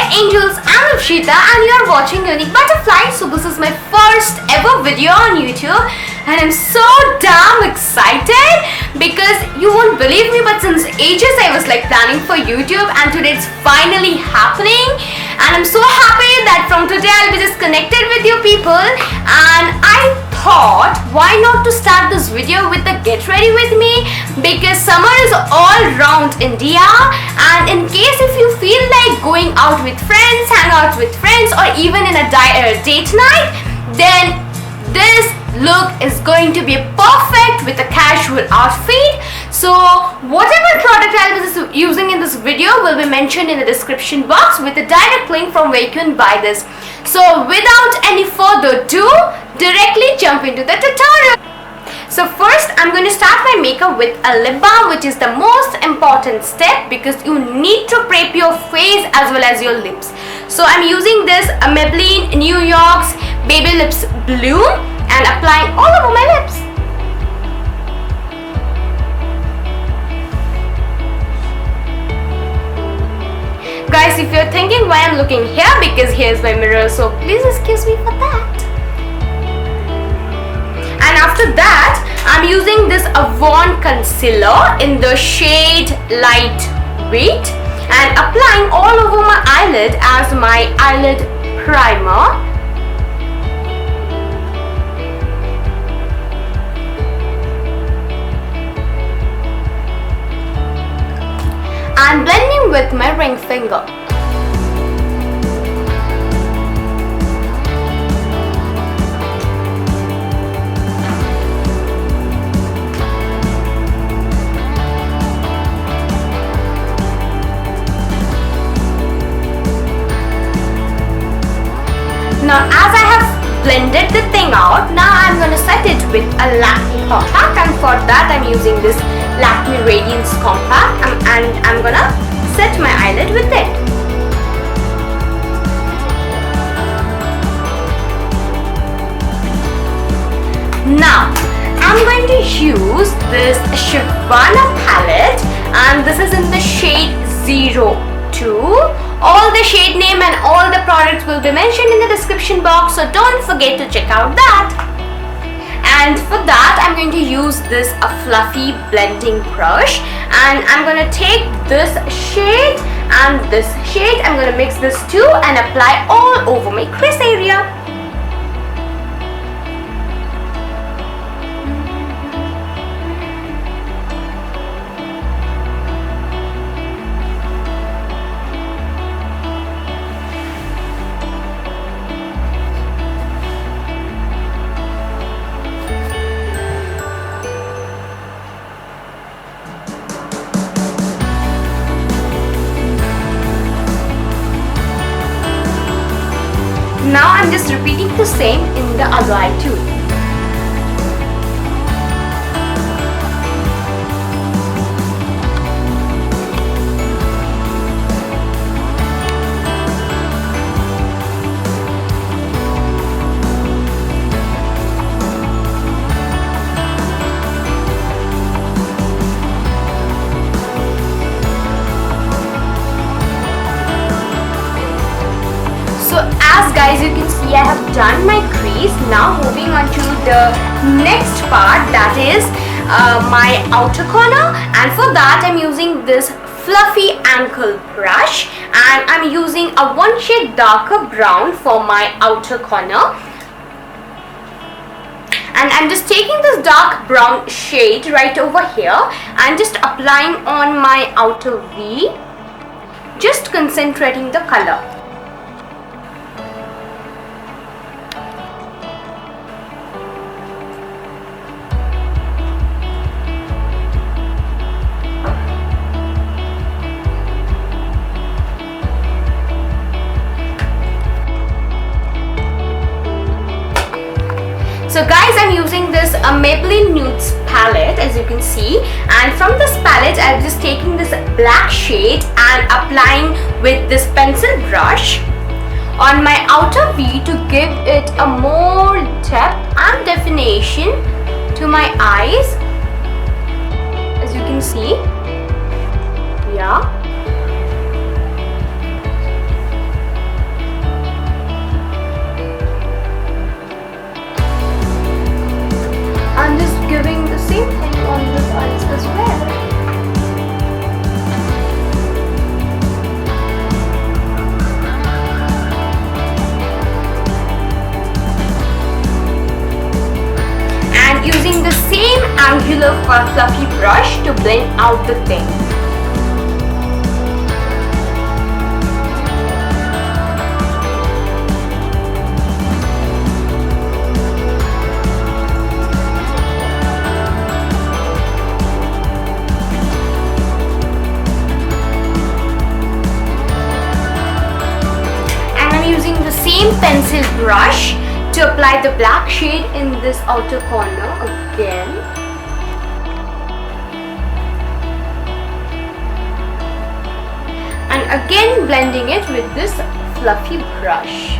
angels, I'm Ipsita and you are watching Unique Butterfly. So this is my first ever video on YouTube and I'm so damn excited because you won't believe me, but since ages I was planning for YouTube and today it's finally happening, and I'm so happy that from today I'll be just connected with you people. And I thought, why not to start this video with the get ready with me, because summer is all around India, and in case if you feel like going out with friends, hang out with friends, or even in a date night, then this look is going to be perfect with a casual outfit. So whatever product I'll be using in this video will be mentioned in the description box with a direct link from where you can buy this. So without any further ado, directly jump into the tutorial. So first I'm going to start my makeup with a lip balm, which is the most important step because you need to prep your face as well as your lips. So I'm using this Maybelline New York's Baby Lips Bloom and applying all over my lips. Guys, if you're thinking why I'm looking here, because here's my mirror, so please excuse me for that. And after that, I'm using this Avon concealer in the shade Light Weight and applying all over my eyelid as my eyelid primer. And blending with my ring finger. Now as I have blended the thing out, now I'm going to set it with a Lakme compact, and for that I'm using this Lakme Radiance compact, and I'm going to set my eyelid with it. Now I'm going to use this Shivana palette, and this is in the shade 02. All the shade name and all the products will be mentioned in the description box, so don't forget to check out that. And for that I'm going to use this fluffy blending brush, and I'm going to take this shade and this shade, I'm going to mix this two and apply all over my crease area. Now I'm just repeating the same in the other eye too. Guys, you can see I have done my crease. Now moving on to the next part, that is my outer corner, and for that I'm using this fluffy ankle brush, and I'm using a one shade darker brown for my outer corner, and I'm just taking this dark brown shade right over here and just applying on my outer V, just concentrating the color. So guys, I'm using this Maybelline Nudes palette, as you can see, and from this palette I'm just taking this black shade and applying with this pencil brush on my outer V to give it a more depth and definition to my eyes, as you can see. Yeah. angular fluffy brush to blend out the thing. Using the same pencil brush to apply the black shade in this outer corner again. And again blending it with this fluffy brush.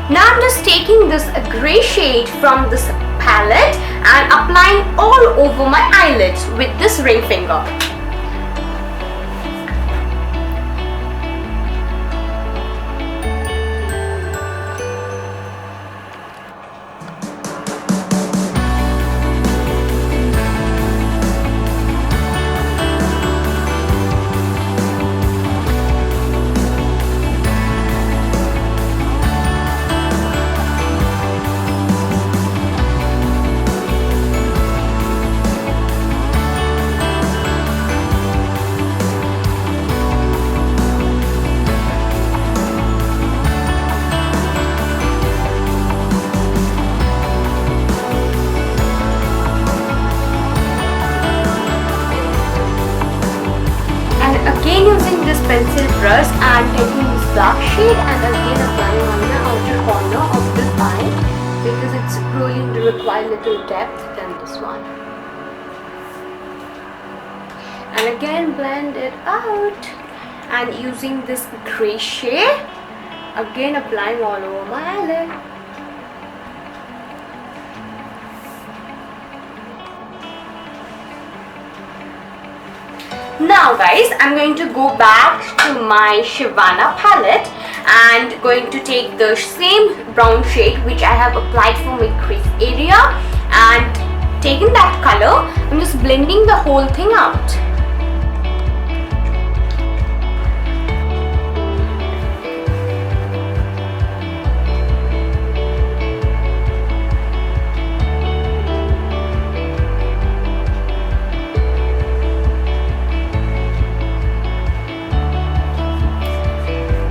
Now I'm just taking this grey shade from this palette and applying all over my eyelids with this ring finger. Pencil brush and taking this dark shade and again applying on the outer corner of this eye because it's going to require little depth than this one. And again blend it out and using this grey shade again applying all over my eyelid. Now guys, I'm going to go back to my Shivana palette and going to take the same brown shade which I have applied for my crease area and taking that color, I'm just blending the whole thing out.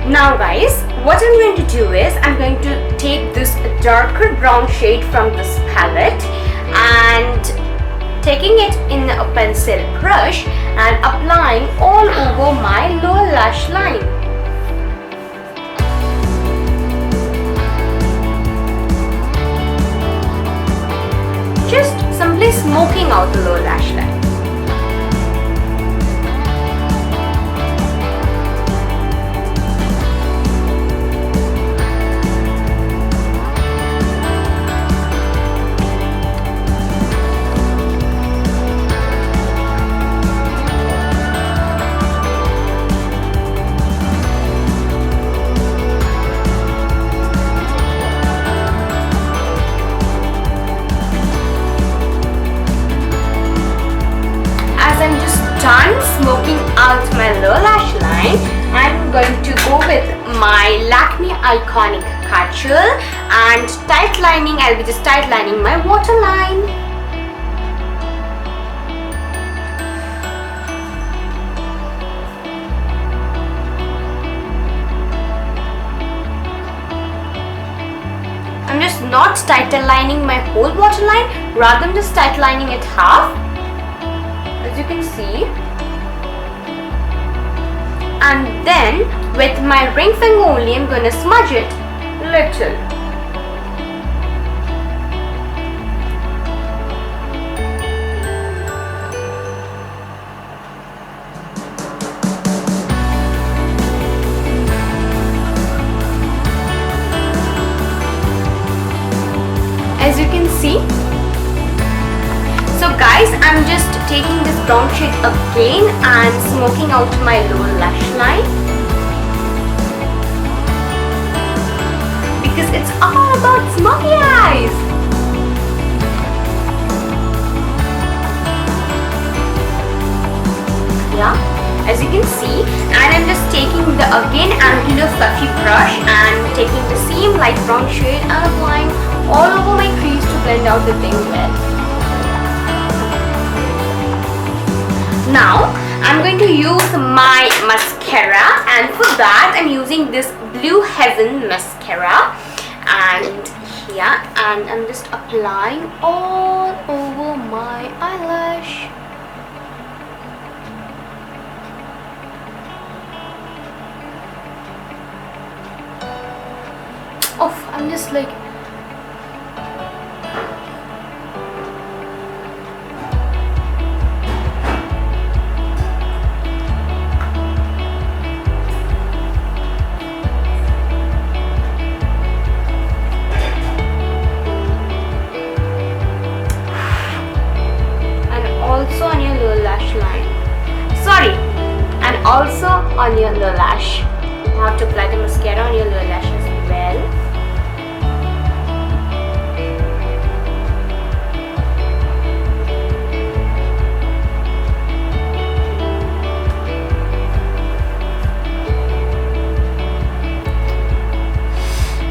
Now guys, what I'm going to do is I'm going to take this darker brown shade from this palette and taking it in a pencil brush and applying all over my lower lash line. Just simply smoking out the lower lash line. Done smoking out my lower lash line, I'm going to go with my Lakme Iconic Kajal and tight lining. I'll be just tight lining my waterline. I'm just not tight lining my whole waterline, rather I'm just tight lining it half. As you can see, and then with my ring finger only I'm gonna smudge it little. As you can see. So guys, I'm just taking this brown shade again and smoking out my lower lash line because it's all about smoky eyes. Yeah, as you can see. taking the same light brown shade and applying all over my crease to blend out the thing well. Now I'm going to use my mascara, and for that I'm using this Blue Heaven mascara, and here, and I'm just applying all over my eyelash. Oh, I'm just like also on your lower lash. You have to apply the mascara on your lower lash as well.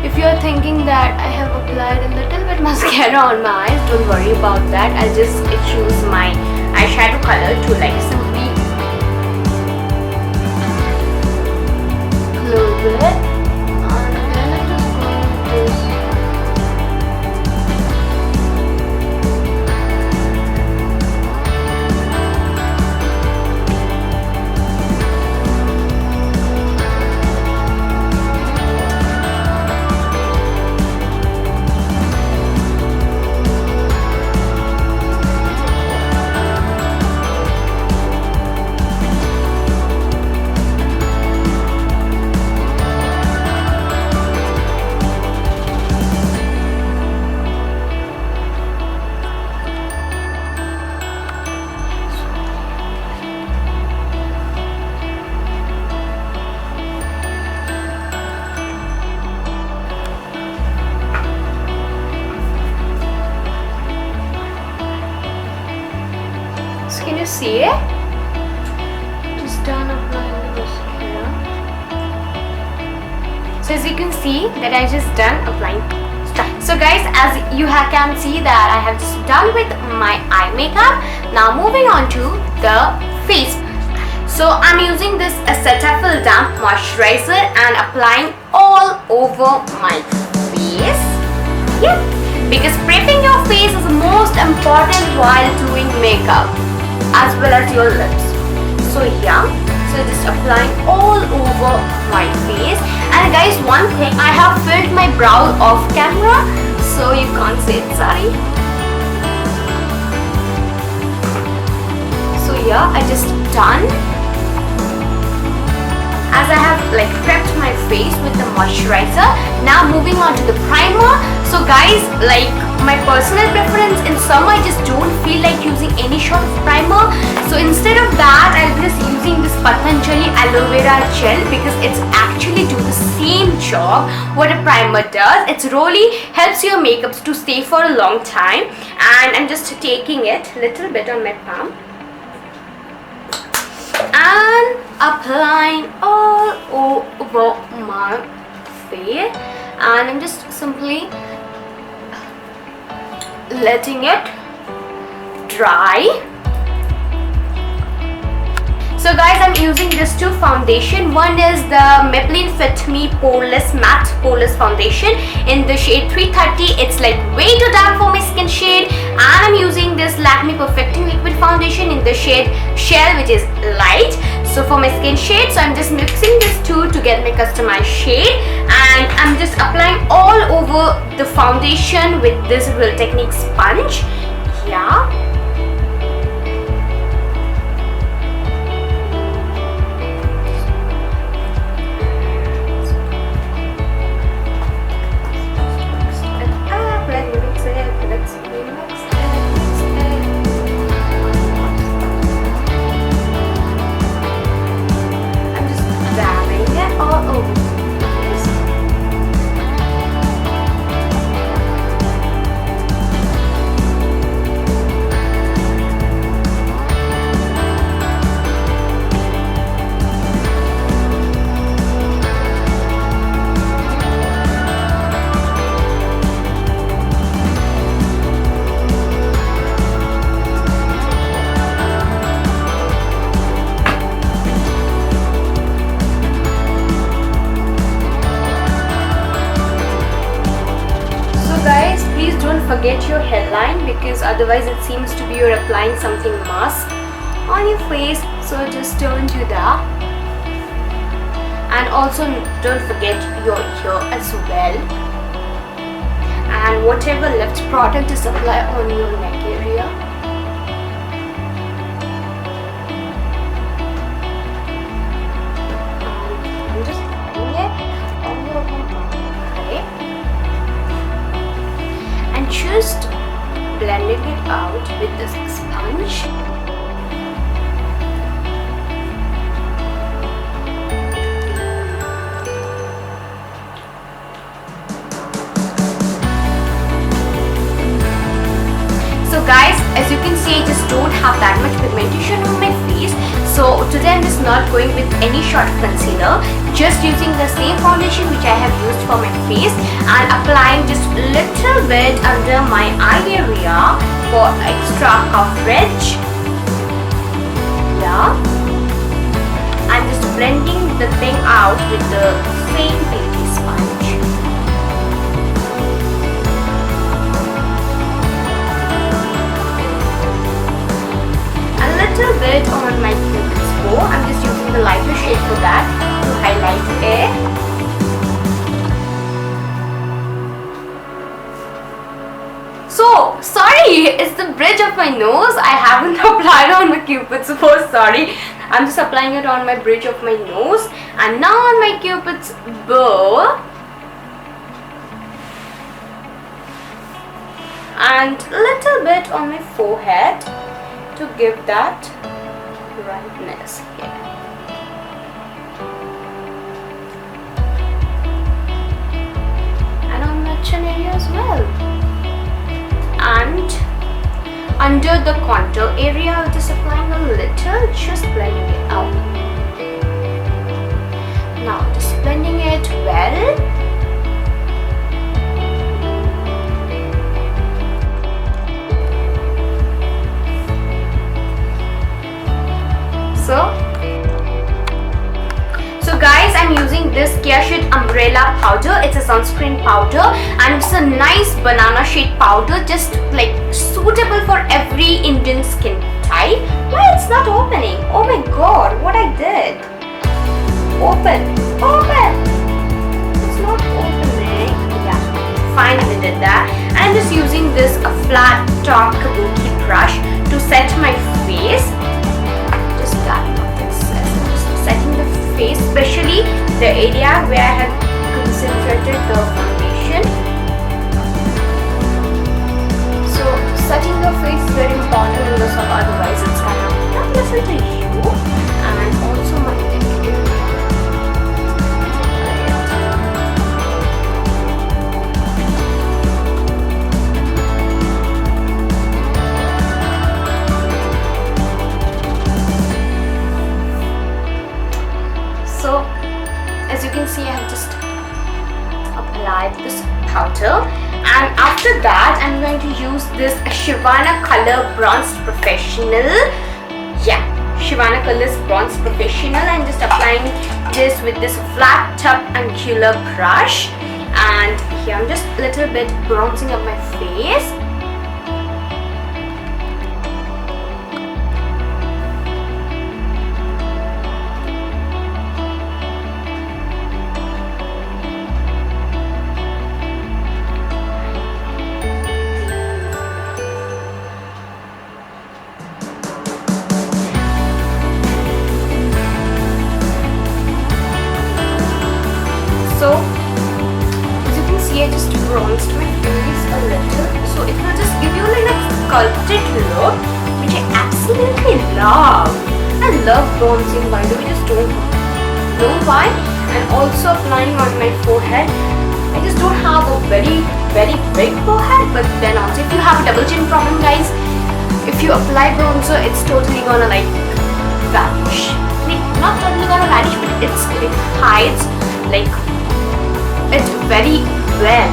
If you're thinking that I have applied a little bit mascara on my eyes, don't worry about that. I'll just choose my eyeshadow color to like simply close it, and then I'm just going to this. Can you see it? Just done applying the mascara. So as you can see that I just done applying stuff. So guys, as you can see that I have just done with my eye makeup. Now moving on to the face. So I'm using this Cetaphil Damp Moisturizer and applying all over my face. Yeah, because prepping your face is the most important while doing makeup, as well as your lips. So yeah, so just applying all over my face. And guys, one thing, I have filled my brow off camera, so you can't see it, sorry. So yeah, I just done. As I have like prepped my face with the moisturizer, now moving on to the primer. So guys, like my personal preference, in summer I just don't feel like using any sort of primer. So instead of that, I'll be just using this Patanjali aloe vera gel, because it's actually do the same job what a primer does. It really helps your makeup to stay for a long time. And I'm just taking it a little bit on my palm and applying all over my face, and I'm just simply letting it dry. So guys, I'm using these two foundation. One is the Maybelline Fit Me Poreless Matte Poreless Foundation in the shade 330. It's like way too dark for my skin shade. And I'm using this Lakme Perfecting Liquid Foundation in the shade Shell, which is light. So for my skin shade, so I'm just mixing these two to get my customized shade. And I'm just applying all over the foundation with this Real Technique sponge. Yeah. Please don't forget your hairline, because otherwise it seems to be you're applying something mask on your face. So just don't do that. And also don't forget your ear as well. And whatever left product is apply on your neck area. I'm just putting it on your head and just blending it out with this sponge. So guys, as you can see, I just don't have that much pigmentation on my face. So today I'm just not going with any shot of concealer, just using the same foundation which I have used for my face and applying just a little bit under my eye area for extra coverage. Yeah. I'm just blending the thing out with the same beauty sponge. Little bit on my Cupid's bow. I'm just using the lighter shade for that to highlight it. So sorry, it's the bridge of my nose. I haven't applied on my Cupid's bow. Sorry, I'm just applying it on my bridge of my nose, and now on my Cupid's bow, and a little bit on my forehead to give that brightness here. And on my chin area as well. And under the contour area, I'm just applying a little, just blending it out. Now just blending it well. So guys, I'm using this Chit umbrella powder. It's a sunscreen powder and it's a nice banana shade powder, just like suitable for every Indian skin type. Why it's not opening? Oh my god, what I did. Open. It's not opening. Yeah, finally did that. I'm just using this flat top kabuki brush to set my face. Setting the face, especially the area where I have concentrated the foundation. So setting the face is very important in this, otherwise it's kind of not pleasant to you. And also my neck area. So as you can see, I have just applied this powder, and after that I'm going to use this Shivana Color Bronzed Professional. Yeah, Shivana Colors Bronzed Professional. I'm just applying this with this flat top angular brush, and here I'm just a little bit bronzing up my face. So as you can see, I just bronzed my face a little, so it will just give you like a sculpted look, which I absolutely love. I love bronzing, by the way, just don't know why. And also applying on my forehead. I just don't have a very big forehead, but then also if you have a double chin problem, guys, if you apply bronzer, it's totally gonna like vanish. Like not totally gonna vanish, but it hides like it very well.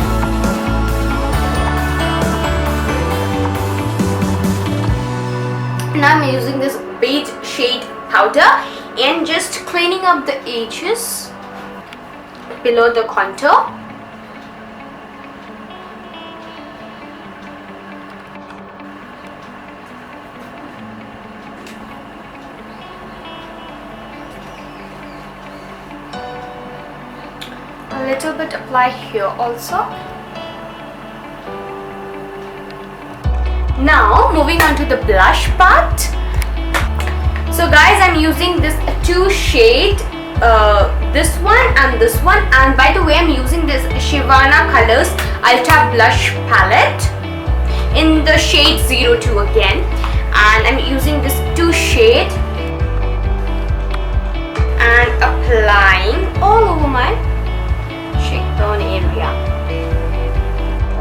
Now I'm using this beige shade powder and just cleaning up the edges below the contour. little bit apply here also. Now moving on to the blush part. So guys, I'm using this two shade, this one and this one, and by the way I'm using this Shivana Colors Ultra Blush Palette in the shade 02 again, and I'm using this two shade and applying all over my cheekbone area,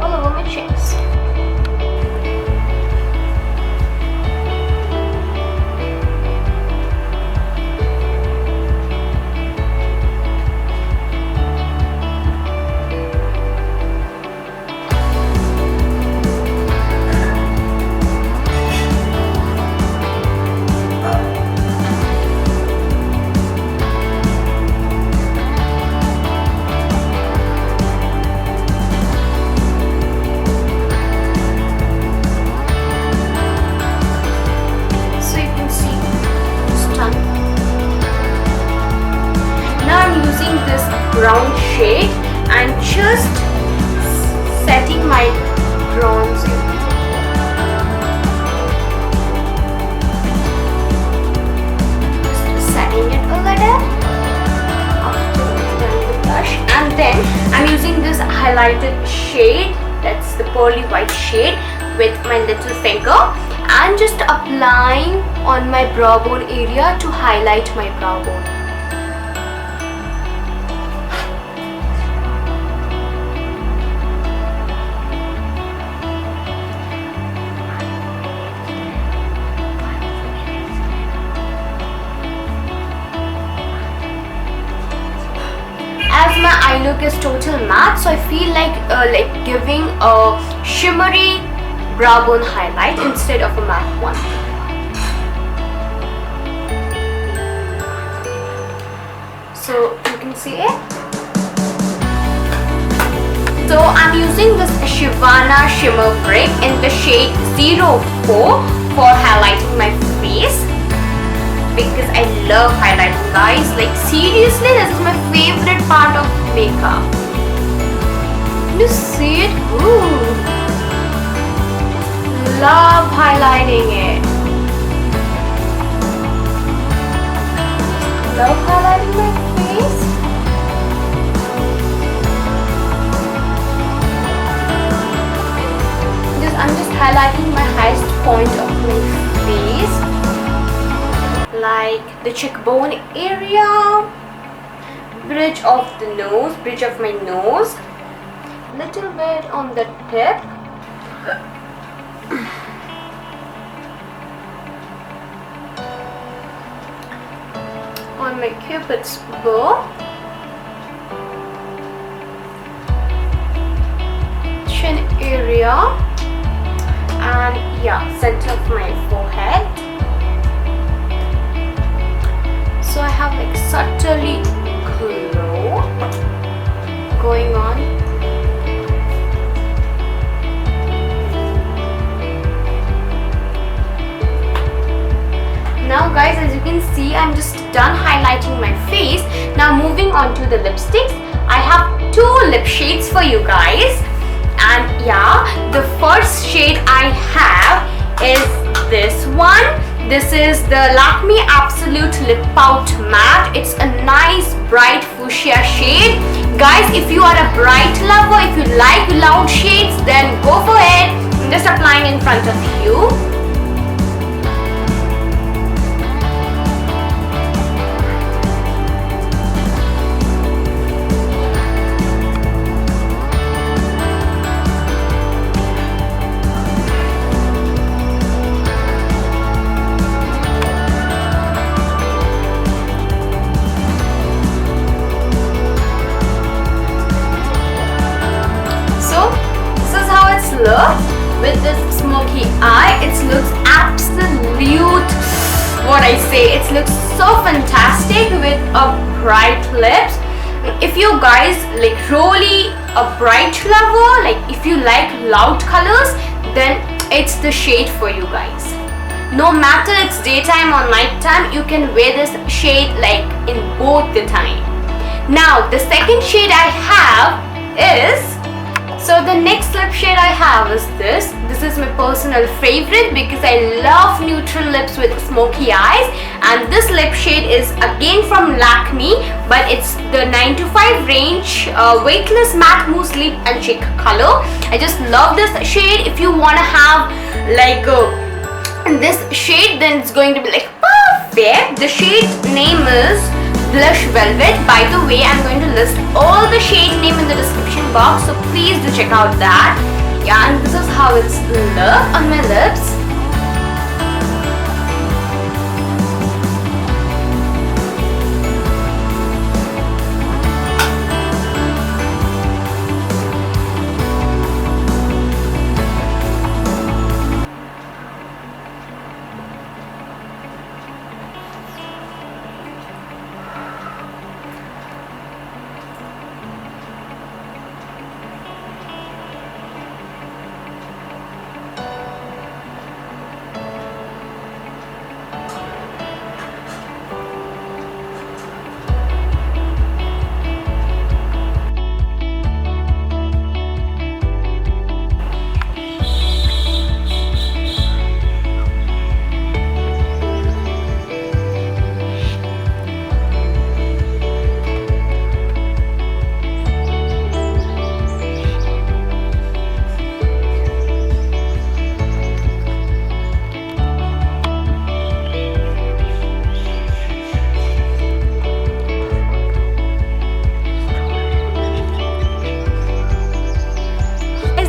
all over my cheeks. Brown shade and just setting my bronzing. Just setting it a little after applying the blush, and then I'm using this highlighted shade, that's the pearly white shade, with my little finger and just applying on my brow bone area to highlight my brow bone. As my eye look is total matte, so I feel like giving a shimmery brow bone highlight instead of a matte one. So you can see it. So I'm using this Shivana Shimmer Brick in the shade 04 for highlighting my face, because I love highlighting, guys. Like seriously, this is my favorite part of makeup. You see it? Ooh. Love highlighting it. Love highlighting my face. I'm just highlighting my highest point of my face, like the cheekbone area, bridge of the nose, bridge of my nose, little bit on the tip, on my cupid's bow, chin area, and yeah, center of my forehead. So I have like subtly glow going on. Now guys, as you can see, I'm just done highlighting my face. Now moving on to the lipsticks. I have two lip shades for you guys. And yeah, the first shade I have is this one. This is the Lakme Absolute Lip Pout Matte. It's a nice bright fuchsia shade. Guys, if you are a bright lover, if you like loud shades, then go for it. I'm just applying in front of you. Look, with this smoky eye, it looks absolute, what I say, it looks so fantastic with a bright lips. If you guys like really a bright lover, like if you like loud colors, then it's the shade for you guys. No matter it's daytime or nighttime, you can wear this shade like in both the time. Now the second shade I have is, so the next lip shade I have is this. This is my personal favorite because I love neutral lips with smoky eyes, and this lip shade is again from Lakme, but it's the 9 to 5 range weightless matte mousse lip and cheek color. I just love this shade. If you want to have like this shade, then it's going to be like perfect. The shade name is Blush Velvet. By the way, I'm going to list all the shade name in the description box, so please do check out that. Yeah, and this is how it's look on my lips.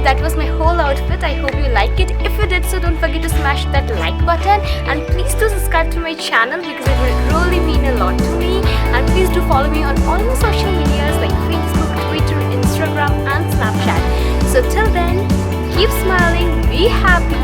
That was my whole outfit. I hope you like it. If you did so, don't forget to smash that like button, and please do subscribe to my channel because it will really mean a lot to me. And please do follow me on all my social medias like Facebook, Twitter, Instagram and Snapchat. So till then, keep smiling, be happy,